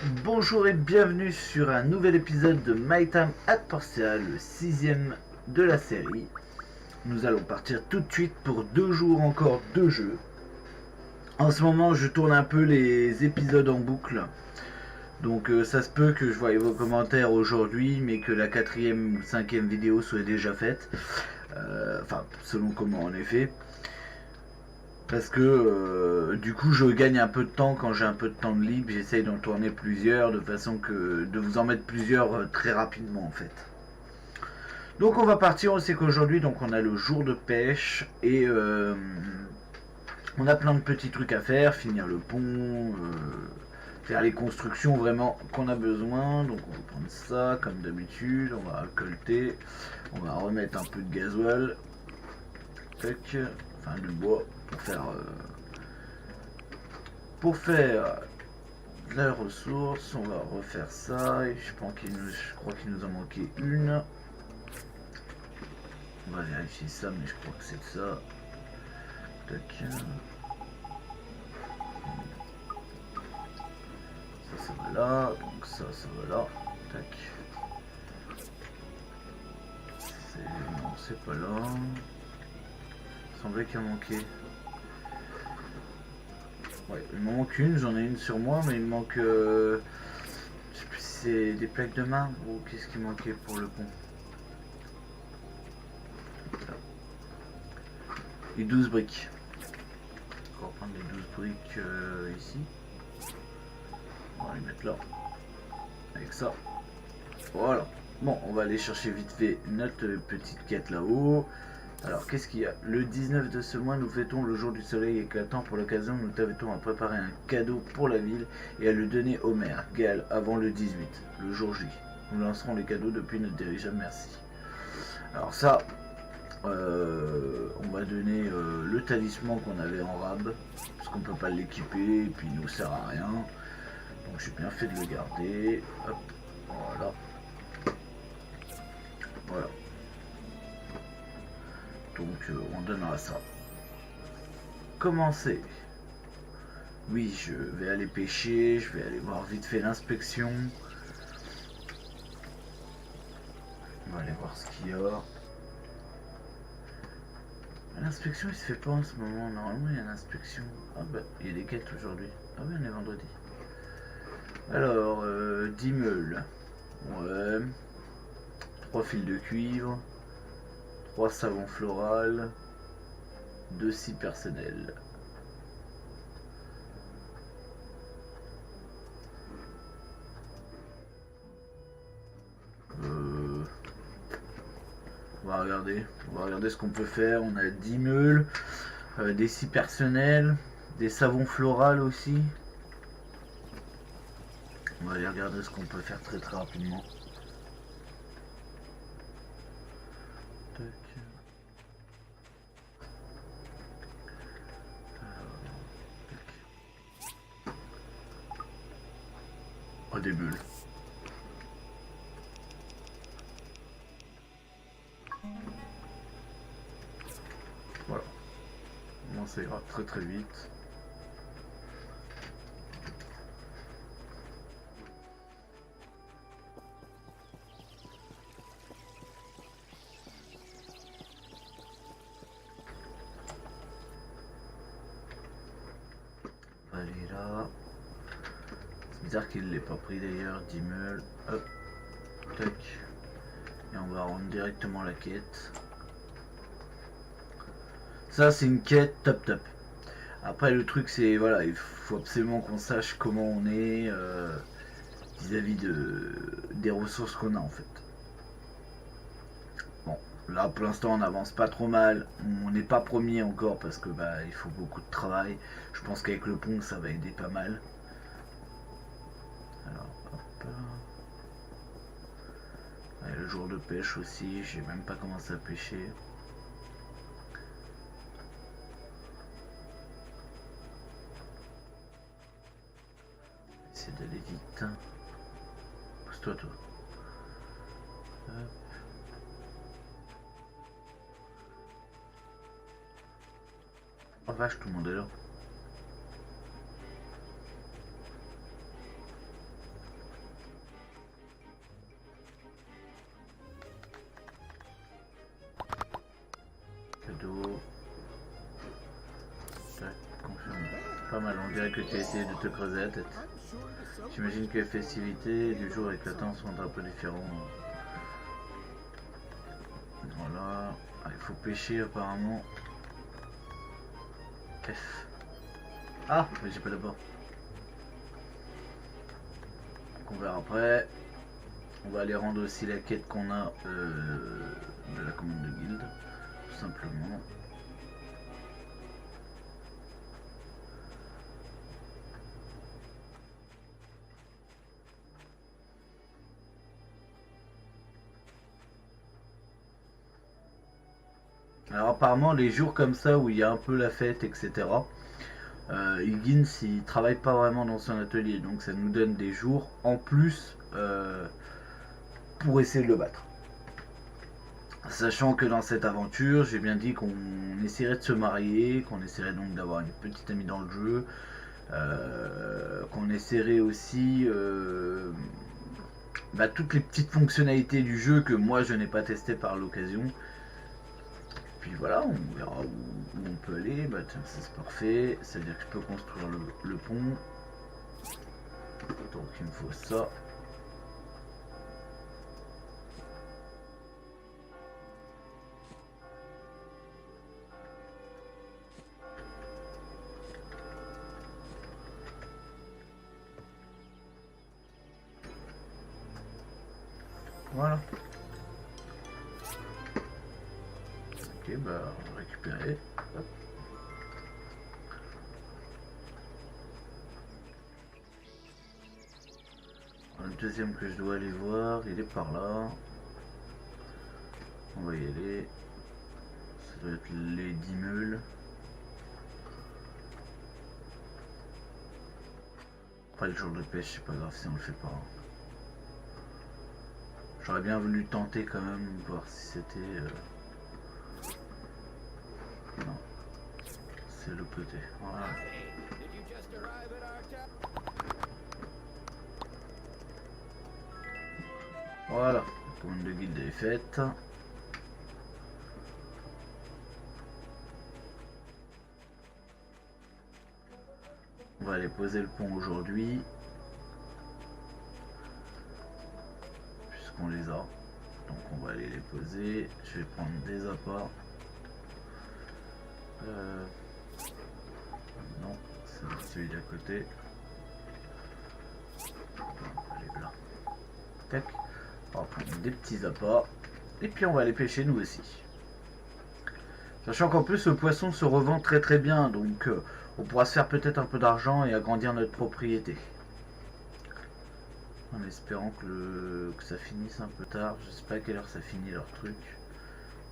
Bonjour et bienvenue sur un nouvel épisode de My Time at Portia, le 6ème de la série. Nous allons partir tout de suite pour 2 jours encore de jeu. En ce moment je tourne un peu les épisodes en boucle. Donc ça se peut que je voie vos commentaires aujourd'hui, mais que la 4ème ou 5ème vidéo soit déjà faite. Enfin, selon comment en effet. Parce que du coup je gagne un peu de temps quand j'ai un peu de temps de libre, j'essaye d'en tourner plusieurs de façon que de vous en mettre plusieurs très rapidement en fait. Donc on va partir, on sait qu'aujourd'hui donc on a le jour de pêche et on a plein de petits trucs à faire, finir le pont, faire les constructions vraiment qu'on a besoin. Donc on va prendre ça comme d'habitude, on va récolter, on va remettre un peu de gasoil, tac, enfin de bois pour faire la ressource. On va refaire ça et je crois qu'il nous en manquait une. On va vérifier ça, mais je crois que c'est ça. Tac. Ça va là, donc ça va là. Tac. Non, c'est pas là. Il semblait qu'il en manquait. Ouais, il m'en manque une, j'en ai une sur moi, mais il me manque. Je sais plus si c'est des plaques de marbre ou qu'est-ce qui manquait pour le pont. Les 12 briques. On va prendre les 12 briques ici. On va les mettre là. Avec ça. Voilà. Bon, on va aller chercher vite fait notre petite quête là-haut. Alors, qu'est-ce qu'il y a? Le 19 de ce mois, nous fêtons le jour du soleil éclatant. Pour l'occasion, nous t'invitons à préparer un cadeau pour la ville et à le donner au maire, Gaël, avant le 18, le jour J. Nous lancerons les cadeaux depuis notre dirigeable, merci. Alors ça, on va donner le talisman qu'on avait en rab, parce qu'on peut pas l'équiper et puis il nous sert à rien. Donc j'ai bien fait de le garder. Hop, voilà. Voilà. Donc on donnera ça. Commencer. Oui, je vais aller pêcher, je vais aller voir vite fait l'inspection. On va aller voir ce qu'il y a. L'inspection il se fait pas en ce moment, normalement il y a l'inspection. Ah bah, il y a des quêtes aujourd'hui. Ah oui, on est vendredi. Alors, 10 meules. Ouais. 3 fils de cuivre. 3 savons florales. 2 scies personnels. On va regarder ce qu'on peut faire. On a 10 meules, des scies personnels, des savons florales aussi. On va aller regarder ce qu'on peut faire très très rapidement. Tac. Oh, des bulles. Voilà. Bon, ça ira très très vite. Allez là. C'est bizarre qu'il ne l'ait pas pris d'ailleurs, 10 meules. Hop. Tac. Et on va rendre directement la quête. Ça c'est une quête top top. Après le truc c'est voilà, il faut absolument qu'on sache comment on est vis-à-vis des ressources qu'on a en fait. Bon, là pour l'instant on avance pas trop mal, on n'est pas premier encore parce que bah il faut beaucoup de travail. Je pense qu'avec le pont ça va aider pas mal. Alors hop. Ouais, le jour de pêche aussi, j'ai même pas commencé à pêcher. Essayer d'aller vite. Pousse-toi toi. Hop. Oh vache, tout le monde est là. mal, on dirait que tu as essayé de te creuser la tête. J'imagine que les festivités du jour éclatant sont un peu différents. Voilà. Ah, il faut pêcher apparemment. F. Ah, mais j'ai pas d'abord. Donc on verra après. On va aller rendre aussi la quête qu'on a de la commande de guilde, tout simplement. Alors apparemment les jours comme ça où il y a un peu la fête, etc. Higgins il travaille pas vraiment dans son atelier, donc ça nous donne des jours en plus pour essayer de le battre. Sachant que dans cette aventure, j'ai bien dit qu'on essaierait de se marier, qu'on essaierait donc d'avoir une petite amie dans le jeu, qu'on essaierait aussi toutes les petites fonctionnalités du jeu que moi je n'ai pas testé par l'occasion. Puis voilà, on verra où on peut aller. Bah tiens, c'est parfait, ça veut dire que je peux construire le pont. Donc il me faut ça. Voilà. Ok, bah on va récupérer. Hop. Le deuxième que je dois aller voir, il est par là. On va y aller. Ça doit être les 10 meules. Après le jour de pêche, c'est pas grave si on le fait pas. J'aurais bien voulu tenter quand même, voir si c'était... Non. C'est le côté. Voilà. Voilà. La commande de guilde est faite. On va aller poser le pont aujourd'hui. Puisqu'on les a. Donc on va aller les poser. Je vais prendre des appâts. Non, c'est celui d'à côté. Allez là. Tac. On va prendre des petits appâts. Et puis on va aller pêcher nous aussi. Sachant qu'en plus le poisson se revend très très bien. Donc on pourra se faire peut-être un peu d'argent et agrandir notre propriété. En espérant que ça finisse un peu tard. Je sais pas à quelle heure ça finit leur truc.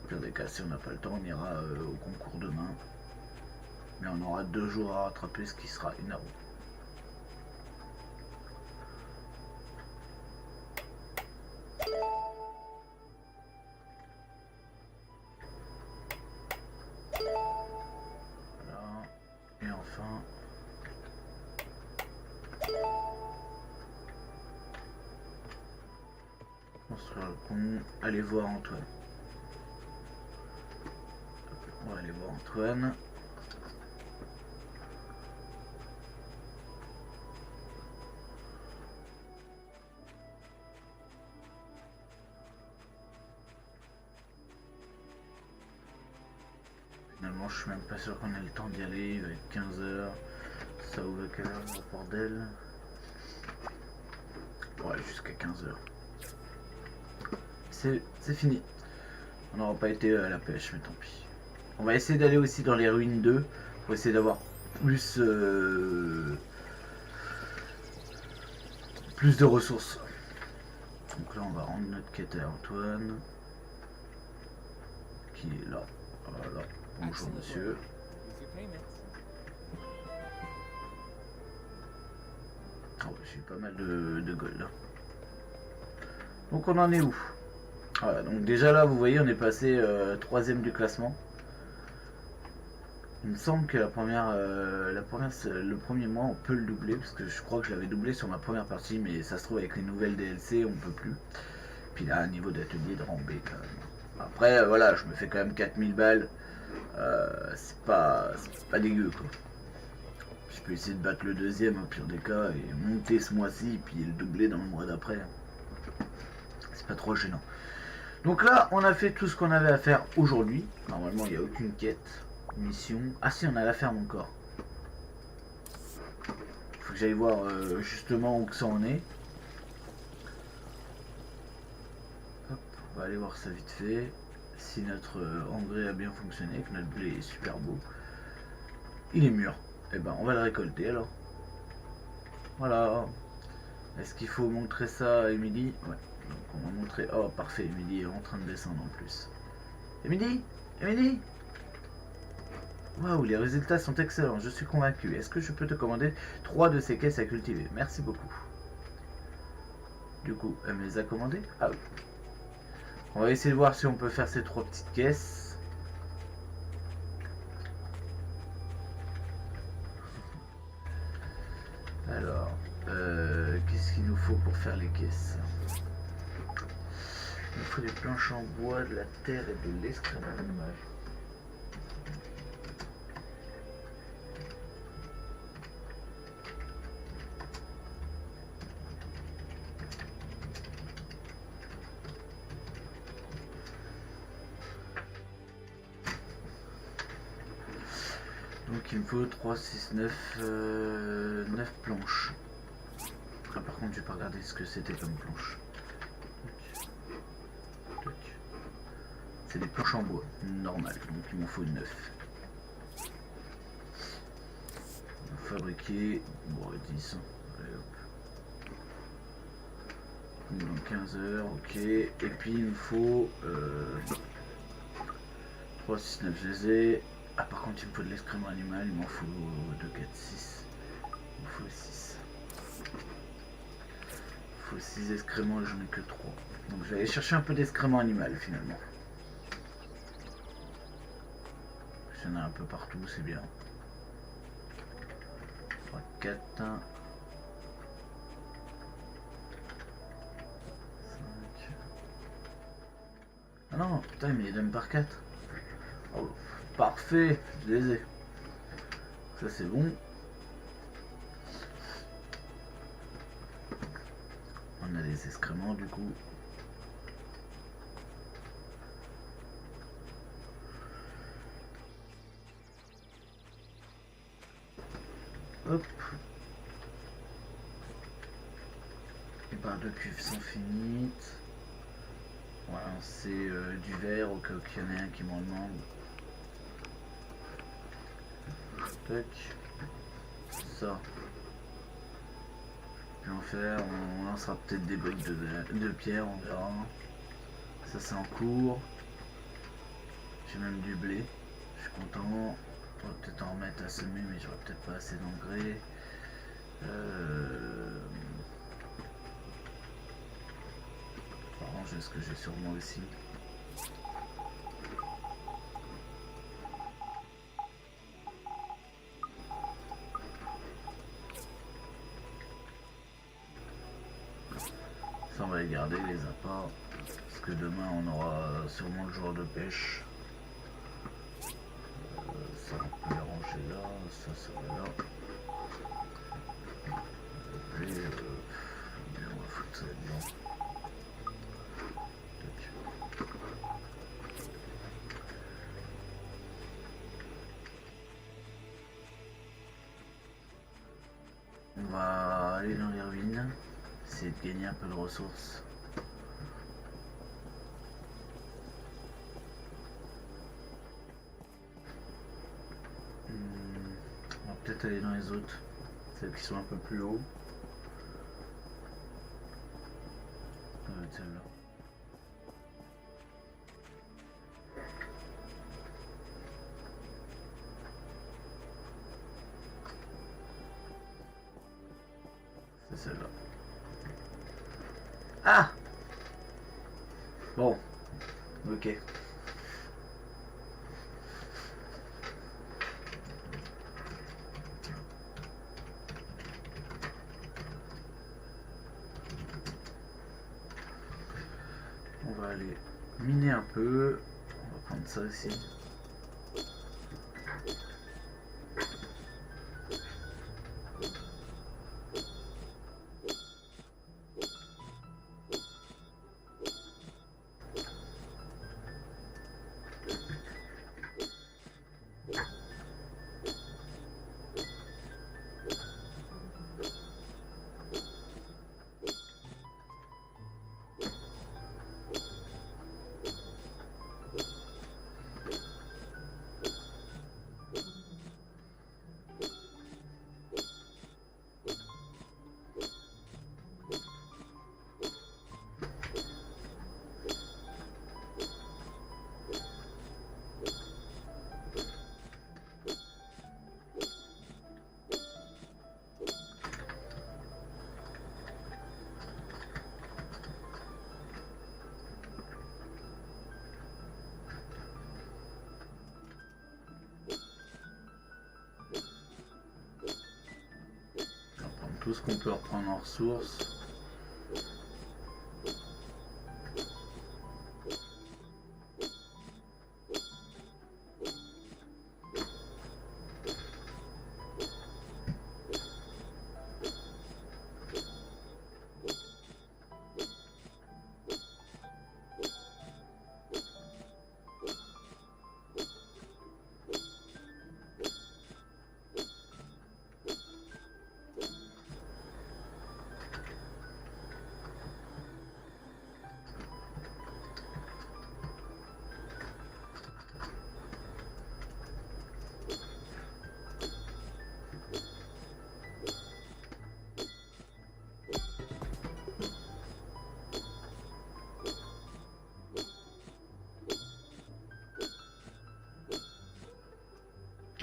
Au pire des cas, si on n'a pas le temps, on ira au concours demain. Mais on aura 2 jours à rattraper, ce qui sera énorme. Voilà. Et enfin... construire le pont. Allez voir Antoine. On va aller voir Antoine. Finalement, je suis même pas sûr qu'on ait le temps d'y aller. Il va être 15 h. Ça ouvre à quelle heure le bordel? Ouais, jusqu'à 15 h. C'est fini. On n'aura pas été à la pêche, mais tant pis. On va essayer d'aller aussi dans les ruines 2 pour essayer d'avoir plus de ressources. Donc là on va rendre notre quête à Antoine qui est là. Voilà. Bonjour monsieur. Oh, j'ai pas mal de gold. Donc on en est où? Voilà, donc déjà là vous voyez on est passé 3ème du classement. Il me semble que le premier mois on peut le doubler parce que je crois que je l'avais doublé sur ma première partie, mais ça se trouve avec les nouvelles DLC on peut plus. Puis là un niveau d'atelier de rang B quand même. Après voilà, je me fais quand même 4000 balles, c'est pas dégueu quoi. Je peux essayer de battre le deuxième au pire des cas et monter ce mois-ci puis le doubler dans le mois d'après. C'est pas trop gênant. Donc là, on a fait tout ce qu'on avait à faire aujourd'hui. Normalement, il n'y a aucune quête, mission. Ah si, on a la ferme encore. Faut que j'aille voir justement où que ça en est. Hop, on va aller voir ça vite fait. Si notre engrais a bien fonctionné, que notre blé est super beau. Il est mûr. Et ben, on va le récolter alors. Voilà. Est-ce qu'il faut montrer ça à Émilie? Ouais. Donc on va montrer. Oh parfait, Émilie est en train de descendre en plus. Émilie? Émilie? Waouh, les résultats sont excellents, je suis convaincu. Est-ce que je peux te commander 3 de ces caisses à cultiver? Merci beaucoup. Du coup, elle me les a commandées? Ah oui. On va essayer de voir si on peut faire ces 3 petites caisses. Alors, qu'est-ce qu'il nous faut pour faire les caisses? Il nous faut des planches en bois, de la terre et de l'escrément animal. Donc il me faut 3, 6, 9, 9 planches. Ah, par contre, je vais pas regarder ce que c'était comme planche. C'est des planches en bois, normal, donc il m'en faut 9. On va fabriquer, bon, 10. Allez, hop. Dans 15 heures, ok. Et puis il me faut 3, 6, 9, je les ai. Ah, par contre, il me faut de l'excrément animal, il m'en faut 2, 4, 6. Il me faut 6. Il faut 6 excréments et j'en ai que 3. Donc je vais aller chercher un peu d'excrément animal finalement. Il y en a un peu partout, c'est bien. 3, 4, 5. Ah non, putain, mais il donne par 4. Oh, parfait, je les ai. Ça c'est bon. On a des excréments du coup. Hop. Les barres de cuivre sont finies. Voilà, c'est du verre au cas où il y en a un qui m'en demande. Tac. Ça. Je vais en faire, on lancera peut-être des briques de pierre, on verra. Ça c'est en cours. J'ai même du blé. Je suis content. On va peut-être en remettre à semer, mais j'aurai peut-être pas assez d'engrais. Ranger ce que j'ai sur moi aussi. Ça on va les garder, les appâts. Parce que demain on aura sûrement le jour de pêche. Ça on peut les ranger là, ça va là. Et on va foutre ça dedans. On va aller dans les ruines, essayer de gagner un peu de ressources. On va peut-être aller dans les autres, celles qui sont un peu plus haut. Ça va être celle-là. C'est celle-là. Ah! Bon. Ok. On va aller miner un peu. On va prendre ça aussi. tout ce qu'on peut reprendre en ressources.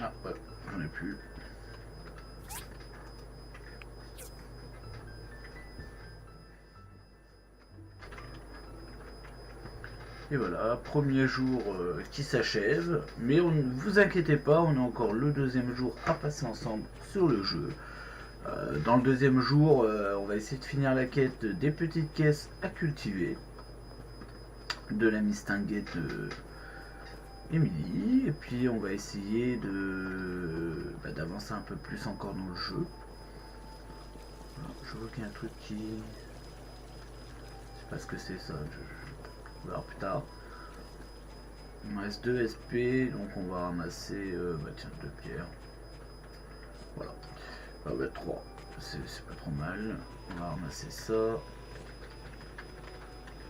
Ah ouais, j'en ai plus. Et voilà, premier jour qui s'achève. Mais ne vous inquiétez pas, on a encore le deuxième jour à passer ensemble sur le jeu. Dans le deuxième jour, on va essayer de finir la quête des petites caisses à cultiver. De la mistinguette Emily. Et puis on va essayer d'avancer un peu plus encore dans le jeu. Alors, je vois qu'il y a un truc qui... Je sais pas ce que c'est ça. On va voir plus tard. Il me reste 2 SP, donc on va ramasser tiens, 2 pierres. Voilà. 3. C'est pas trop mal. On va ramasser ça.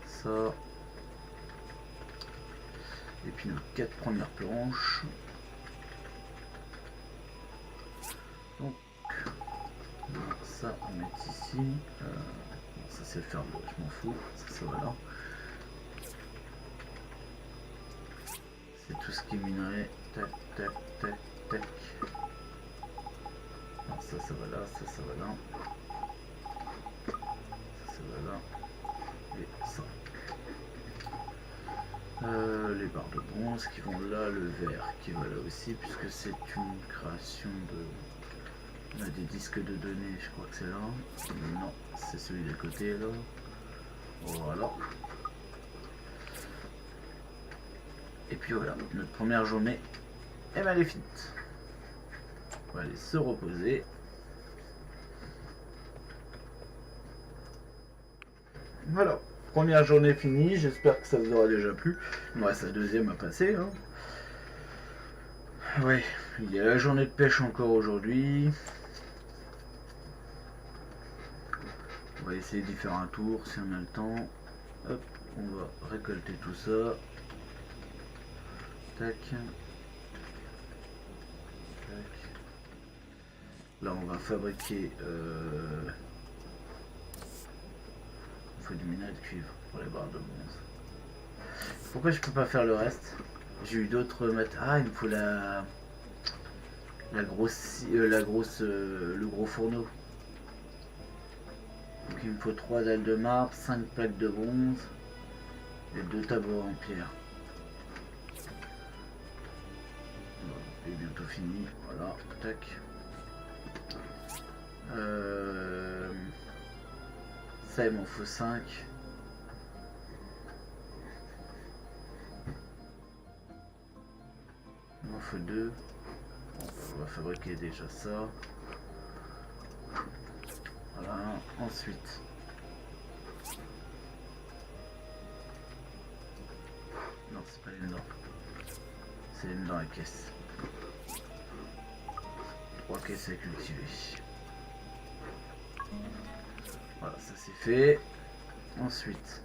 Ça. Et puis nos 4 premières planches. Donc ça on met ici. Ça c'est le fer bleu, je m'en fous. Ça va là. C'est tout ce qui est minerai. Tac, tac, tac, tac. Alors ça va là, ça va là. Ça va là. Et ça. Les barres de bronze qui vont là, le vert qui va là aussi, puisque c'est une création de... On a des disques de données, je crois que c'est là. Non, c'est celui d'à côté là. Voilà. Et puis voilà, notre première journée, elle est finie. On va aller se reposer. Voilà, première journée finie, j'espère que ça vous aura déjà plu. Il me reste la deuxième à passer. Hein. Ouais, il y a la journée de pêche encore aujourd'hui. On va essayer d'y faire un tour si on a le temps. Hop, on va récolter tout ça. Tac. Tac. Là on va fabriquer il faut du minerai de cuivre pour les barres de bronze. Pourquoi je peux pas faire le reste? J'ai eu d'autres matériaux. Ah, il me faut le gros fourneau. Donc il me faut 3 dalles de marbre, 5 plaques de bronze et 2 tableaux en pierre. Et bientôt fini, voilà, tac. Ça il m'en faut 5. Il m'en faut 2. Bon, on va fabriquer déjà ça. Voilà, ensuite. Non, c'est pas les dents. C'est les dans la caisse. 3 caisses à cultiver. Voilà, ça c'est fait. Ensuite,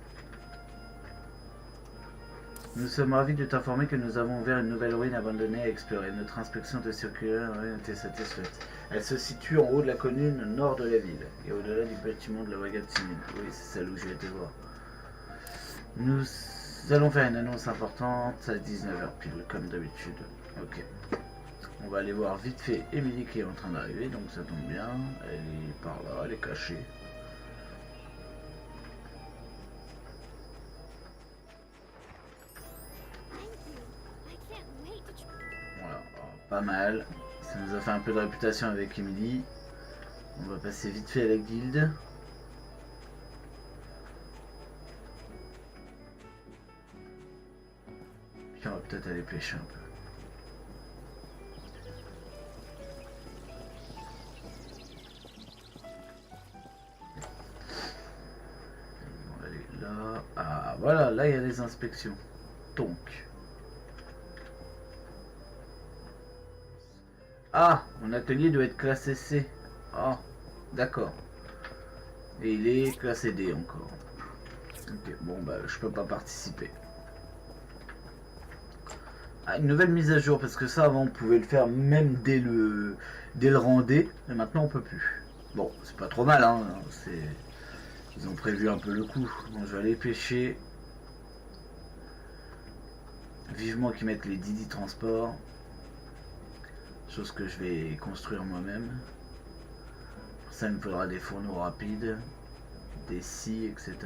nous sommes ravis de t'informer que nous avons ouvert une nouvelle ruine abandonnée à explorer. Notre inspection de circulaire était satisfaite. Elle se situe en haut de la colline nord de la ville et au-delà du bâtiment de la brigade civile. Oui, c'est celle où j'ai été voir. Nous allons faire une annonce importante à 19h pile, comme d'habitude. Ok. On va aller voir vite fait Emily qui est en train d'arriver, donc ça tombe bien. Elle est par là, elle est cachée. Voilà, pas mal. Ça nous a fait un peu de réputation avec Emily. On va passer vite fait à la guilde. Puis on va peut-être aller pêcher un peu. On va aller là. Ah voilà, là il y a les inspections. Donc. Ah, mon atelier doit être classé C. Ah, d'accord. Et il est classé D encore. Ok, bon bah je peux pas participer. Ah, une nouvelle mise à jour, parce que ça avant on pouvait le faire même dès le rang D, et maintenant on peut plus. Bon, c'est pas trop mal, hein. Ils ont prévu un peu le coup. Bon, je vais aller pêcher. Vivement qu'ils mettent les Didi Transport. Chose que je vais construire moi-même. Pour ça il me faudra des fourneaux rapides, des scies, etc.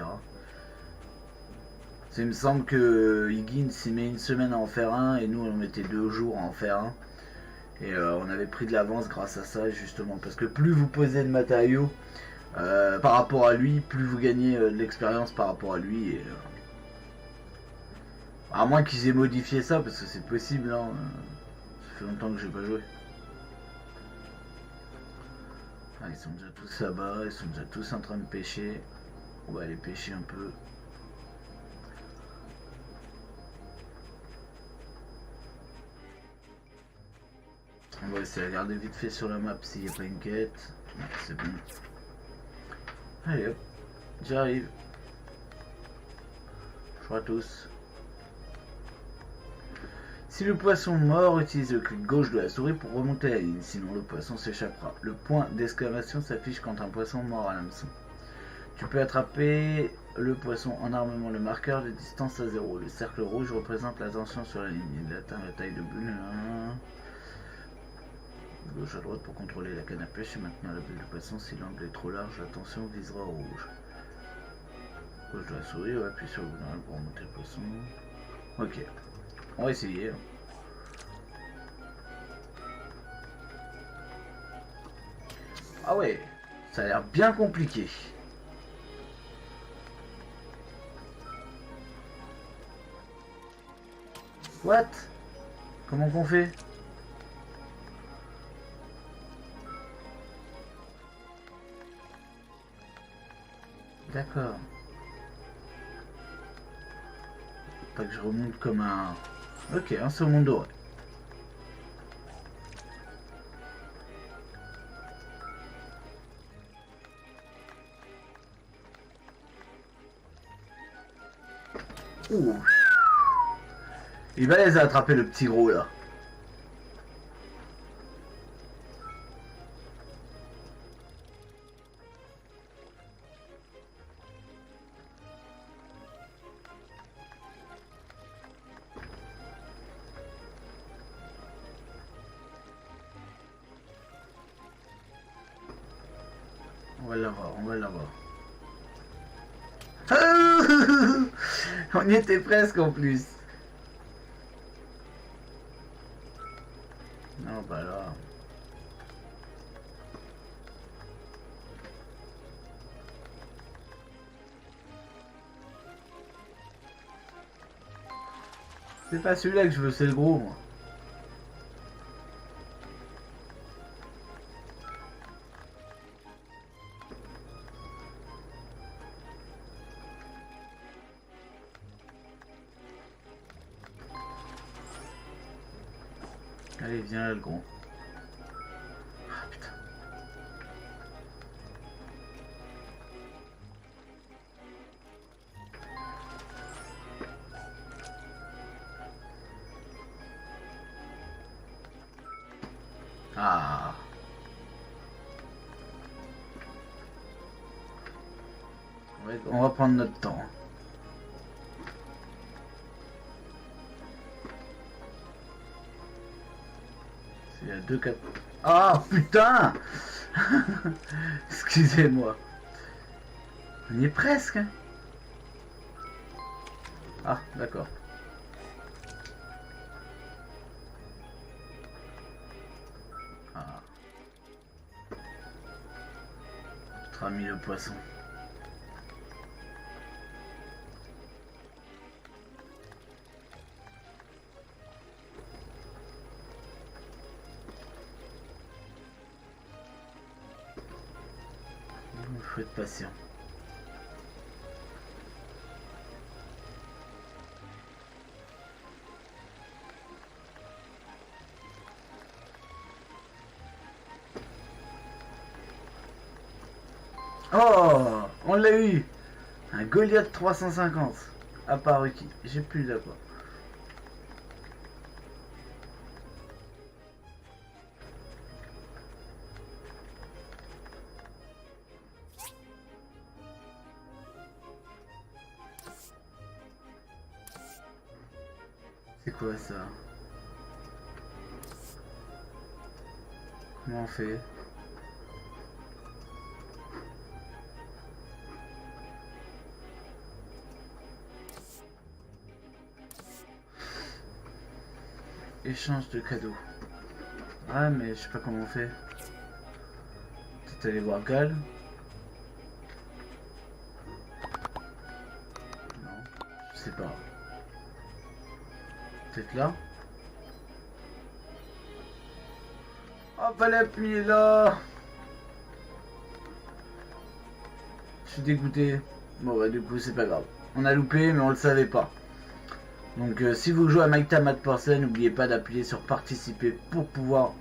Il me semble que Higgins s'y met une semaine à en faire un et nous on mettait 2 jours à en faire un. Et on avait pris de l'avance grâce à ça justement. Parce que plus vous posez de matériaux par rapport à lui, plus vous gagnez de l'expérience par rapport à lui. Et, à moins qu'ils aient modifié ça, parce que c'est possible, hein. Ça fait longtemps que j'ai pas joué. Ah, ils sont déjà tous là-bas, ils sont déjà tous en train de pêcher. On va aller pêcher un peu. On va essayer de regarder vite fait sur la map s'il n'y a pas une quête. Non, c'est bon. Allez hop, j'arrive. Je crois tous. Si le poisson mord, utilise le clic gauche de la souris pour remonter la ligne, sinon le poisson s'échappera. Le point d'exclamation s'affiche quand un poisson mord à l'hameçon. Tu peux attraper le poisson en armement le marqueur de distance à 0. Le cercle rouge représente la tension sur la ligne. Il atteint la taille de bulle. Gauche à droite pour contrôler la canne à pêche et maintenir la bulle de poisson. Si l'angle est trop large, la tension visera au rouge. Gauche de la souris, ouais, appuie sur le bouton pour remonter le poisson. Ok, on va essayer. Ah ouais, ça a l'air bien compliqué. What? Comment qu'on fait? D'accord. Pas que je remonte comme un... Ok, un saumon doré. Ouh. Il va les attraper le petit gros là. On va l'avoir, on va l'avoir. On y était presque en plus. Non, bah là. C'est pas celui-là que je veux, c'est le gros, moi. Allez, viens là, le gros. Ah, putain. Ah. On va prendre notre temps. C'est à 2 4. Ah putain. Excusez-moi. On y est presque. Ah, d'accord. Ah. Notre ami le poisson. Il faut être patient. Oh, on l'a eu. Un Goliath 350. Apparu qui. J'ai plus de quoi. C'est quoi ça? Comment on fait? Échange de cadeaux. Ah mais je sais pas comment on fait. Peut-être aller voir Gal. Non, je sais pas. Peut-être là. Oh fallait appuyer là. Je suis dégoûté. Bon bah du coup c'est pas grave. On a loupé mais on le savait pas. Donc si vous jouez à My Time at Porcelain, n'oubliez pas d'appuyer sur participer pour pouvoir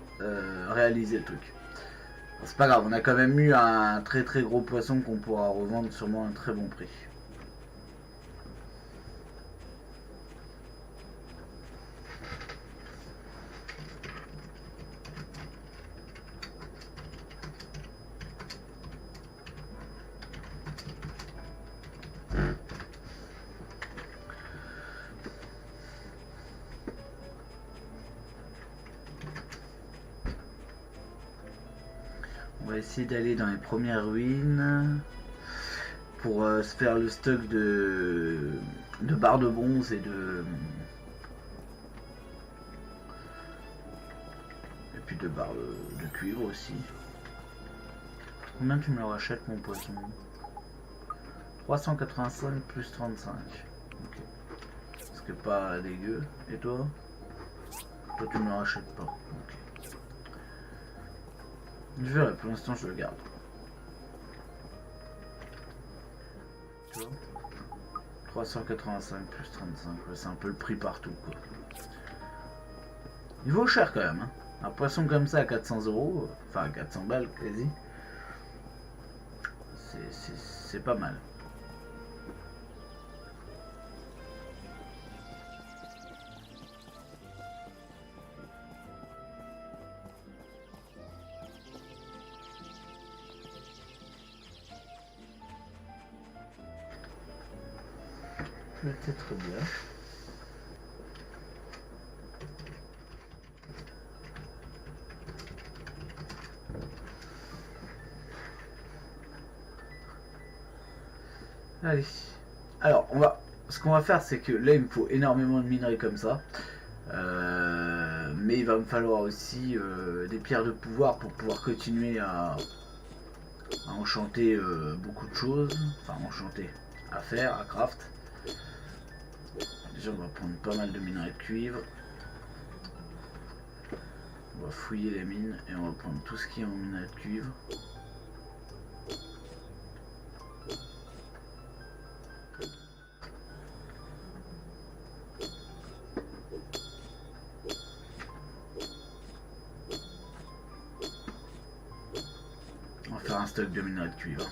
réaliser le truc. C'est pas grave, on a quand même eu un très très gros poisson qu'on pourra revendre sûrement à un très bon prix. On va essayer d'aller dans les premières ruines pour se faire le stock de barres de bronze et puis de barres de cuivre aussi. Combien tu me le rachètes mon poisson? 385 plus 35. Ok. Parce que pas dégueu. Et toi? Toi tu me le rachètes pas. Ok. Je verrai, pour l'instant je le garde. Tu vois 385 plus 35, ouais, c'est un peu le prix partout quoi. Il vaut cher quand même. Hein. Un poisson comme ça à 400 euros, enfin 400 balles quasi, c'est pas mal. Peut-être bien. Allez. Alors, ce qu'on va faire, c'est que là, il me faut énormément de minerais comme ça. Mais il va me falloir aussi des pierres de pouvoir pour pouvoir continuer à enchanter beaucoup de choses. Enfin, enchanter, à faire, à craft. Déjà, on va prendre pas mal de minerais de cuivre. On va fouiller les mines et on va prendre tout ce qui est en minerais de cuivre. On va faire un stock de minerais de cuivre.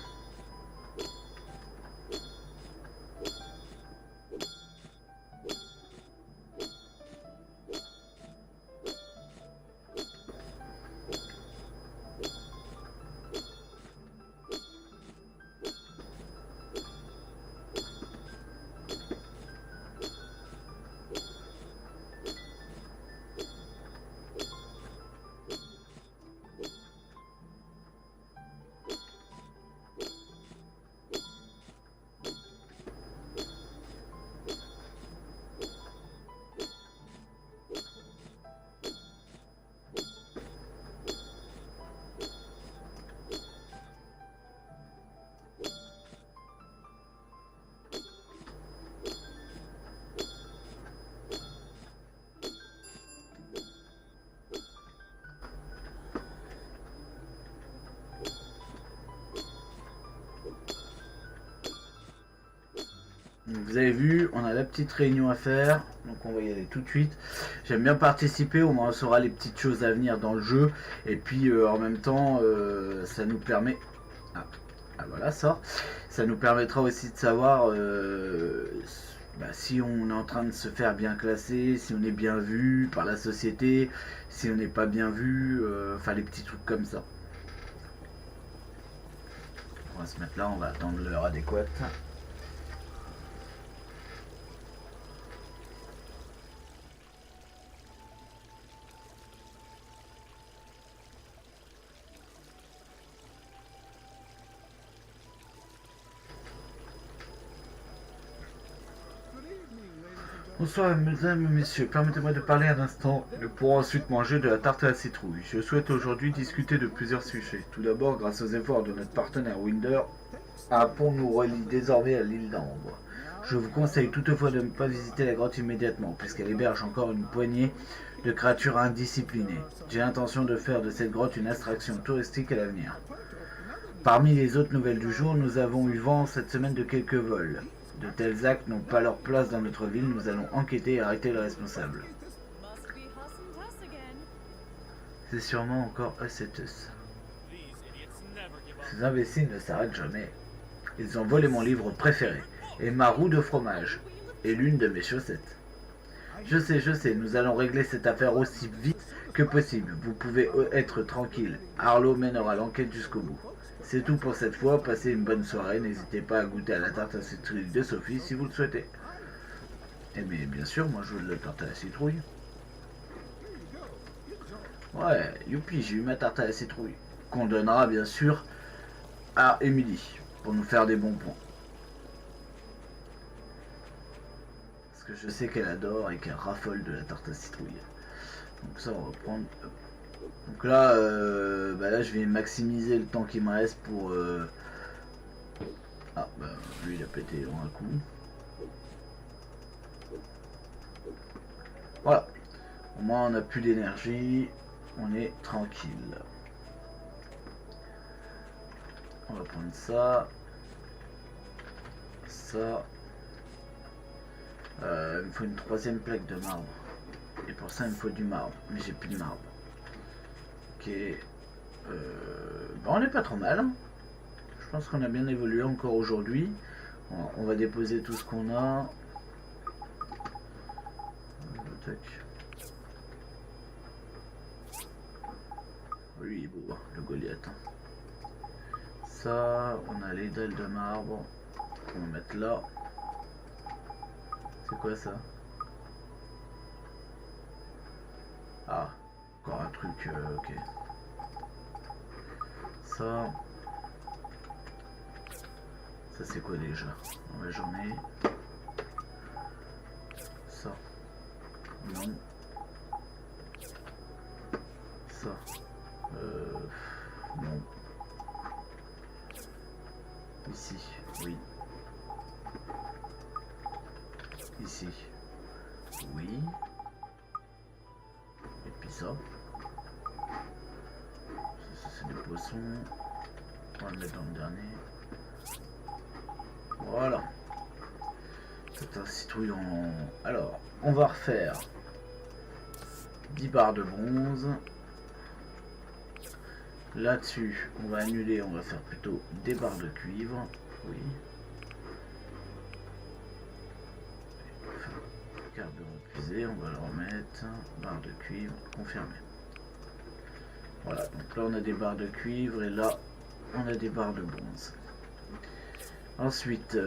vous avez vu, on a la petite réunion à faire, donc on va y aller tout de suite. J'aime bien participer, au moins on saura les petites choses à venir dans le jeu, et puis en même temps, ça nous permet... voilà, ça nous permettra aussi de savoir si on est en train de se faire bien classer, si on est bien vu par la société, si on n'est pas bien vu, enfin les petits trucs comme ça. On va se mettre là, on va attendre l'heure adéquate. Bonsoir mesdames et messieurs, permettez-moi de parler un instant. Nous pourrons ensuite manger de la tarte à la citrouille. Je souhaite aujourd'hui discuter de plusieurs sujets. Tout d'abord, grâce aux efforts de notre partenaire Winder, un pont nous relie désormais à l'île d'Ambre. Je vous conseille toutefois de ne pas visiter la grotte immédiatement, puisqu'elle héberge encore une poignée de créatures indisciplinées. J'ai l'intention de faire de cette grotte une attraction touristique à l'avenir. Parmi les autres nouvelles du jour, nous avons eu vent cette semaine de quelques vols. De tels actes n'ont pas leur place dans notre ville, nous allons enquêter et arrêter le responsable. C'est sûrement encore Acetus. Ces imbéciles ne s'arrêtent jamais. Ils ont volé mon livre préféré, et ma roue de fromage, et l'une de mes chaussettes. Je sais, nous allons régler cette affaire aussi vite que possible. Vous pouvez être tranquille. Arlo mènera l'enquête jusqu'au bout. C'est tout pour cette fois, passez une bonne soirée, n'hésitez pas à goûter à la tarte à citrouille de Sophie si vous le souhaitez. Et bien sûr, moi je veux de la tarte à la citrouille. Ouais, youpi, j'ai eu ma tarte à la citrouille. Qu'on donnera bien sûr à Emily, pour nous faire des bons points. Parce que je sais qu'elle adore et qu'elle raffole de la tarte à citrouille. Donc ça, on va prendre... Donc là, là, je vais maximiser le temps qui me reste pour... lui, il a pété en un coup. Voilà. Au moins, on n'a plus d'énergie. On est tranquille. On va prendre ça. Ça. Il me faut une troisième plaque de marbre. Et pour ça, il me faut du marbre. Mais j'ai plus de marbre. Ok. On n'est pas trop mal. Hein. Je pense qu'on a bien évolué encore aujourd'hui. On va déposer tout ce qu'on a. Tac. Lui, il est beau, le Goliath. Ça, on a les dalles de marbre. On va mettre là. C'est quoi ça? Ah, encore un truc, ok. Ça c'est quoi déjà? Ouais, j'en ai. Ça. Non. Ça. Non. Ici, oui. Ici, oui. Et puis ça. Ça c'est des poissons. On va le mettre dans le dernier. Voilà. C'est un citrouille en... Alors, on va refaire 10 barres de bronze. Là-dessus, on va annuler, on va faire plutôt des barres de cuivre. Oui. Carburant épuisé, on va le remettre. Barre de cuivre, confirmé. Voilà, donc là on a des barres de cuivre et là on a des barres de bronze. Ensuite,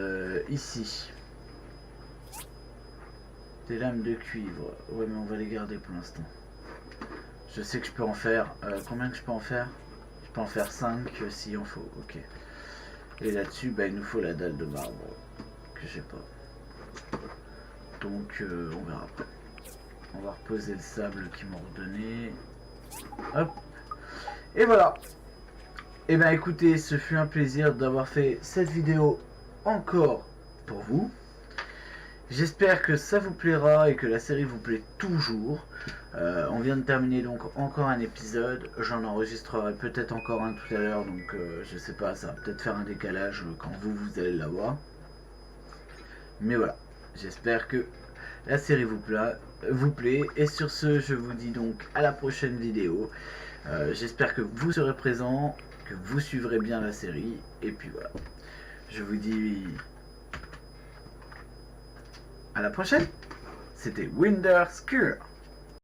ici, des lames de cuivre. Ouais, mais on va les garder pour l'instant. Je sais que je peux en faire... combien que je peux en faire? Je peux en faire 5 s'il en faut. Ok. Et là-dessus, il nous faut la dalle de marbre. Que j'ai pas. Donc, on verra. On va reposer le sable qu'ils m'ont redonné. Hop. Et voilà. Et écoutez, ce fut un plaisir d'avoir fait cette vidéo encore pour vous. J'espère que ça vous plaira et que la série vous plaît toujours. On vient de terminer donc encore un épisode. J'en enregistrerai peut-être encore un tout à l'heure, donc je sais pas, ça va peut-être faire un décalage quand vous allez l'avoir. Mais voilà, j'espère que la série vous plaît. Et sur ce, je vous dis donc à la prochaine vidéo. J'espère que vous serez présents, que vous suivrez bien la série. Et puis voilà, je vous dis à la prochaine. C'était Winter Scure.